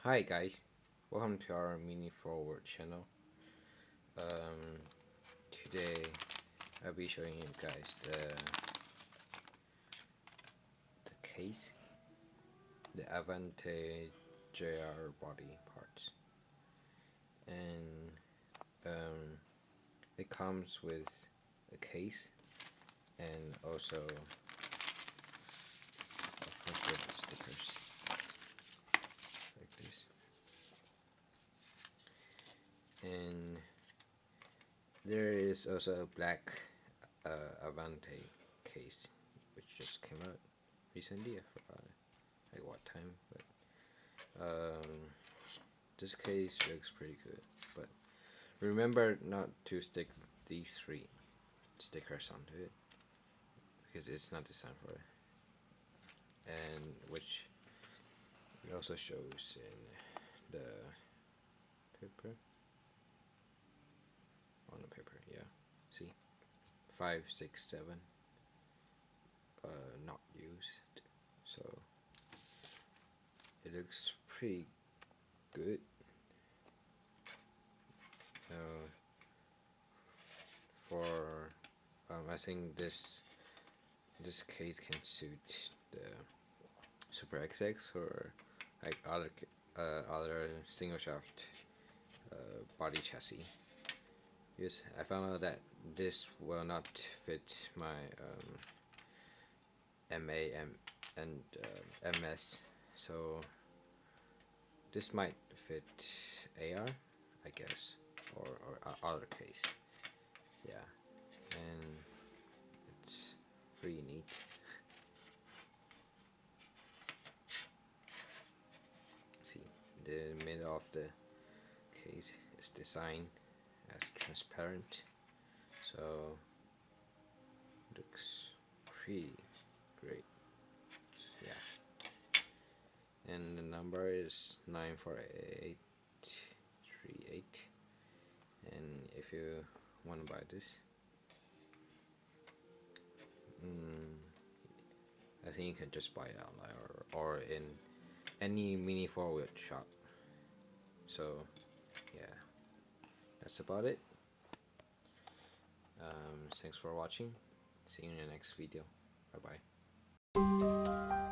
Hi guys, welcome to our mini forward channel. Today I'll be showing you guys the case, the Avante JR body parts, and it comes with a case and also of course with the stickers like this. And there is also a black Avante case which just came out recently. I forgot like what time, but this case looks pretty good. But remember not to stick these three stickers onto it because it's not designed for it, and which it also shows in the paper. On the paper, yeah. See, 5, 6, 7, not used. So it looks pretty good. For I think this case can suit the Super XX or like other single shaft body chassis. Yes, I found out that this will not fit my MA and MS, so this might fit AR, I guess, or other case. Yeah, and it's pretty neat. See, the middle of the case is designed as transparent, so looks pretty great. Yeah, and the number is 94838. And if you want to buy this, I think you can just buy it online or in any mini forward shop. So yeah, that's about it. Thanks for watching. See you in the next video. Bye bye.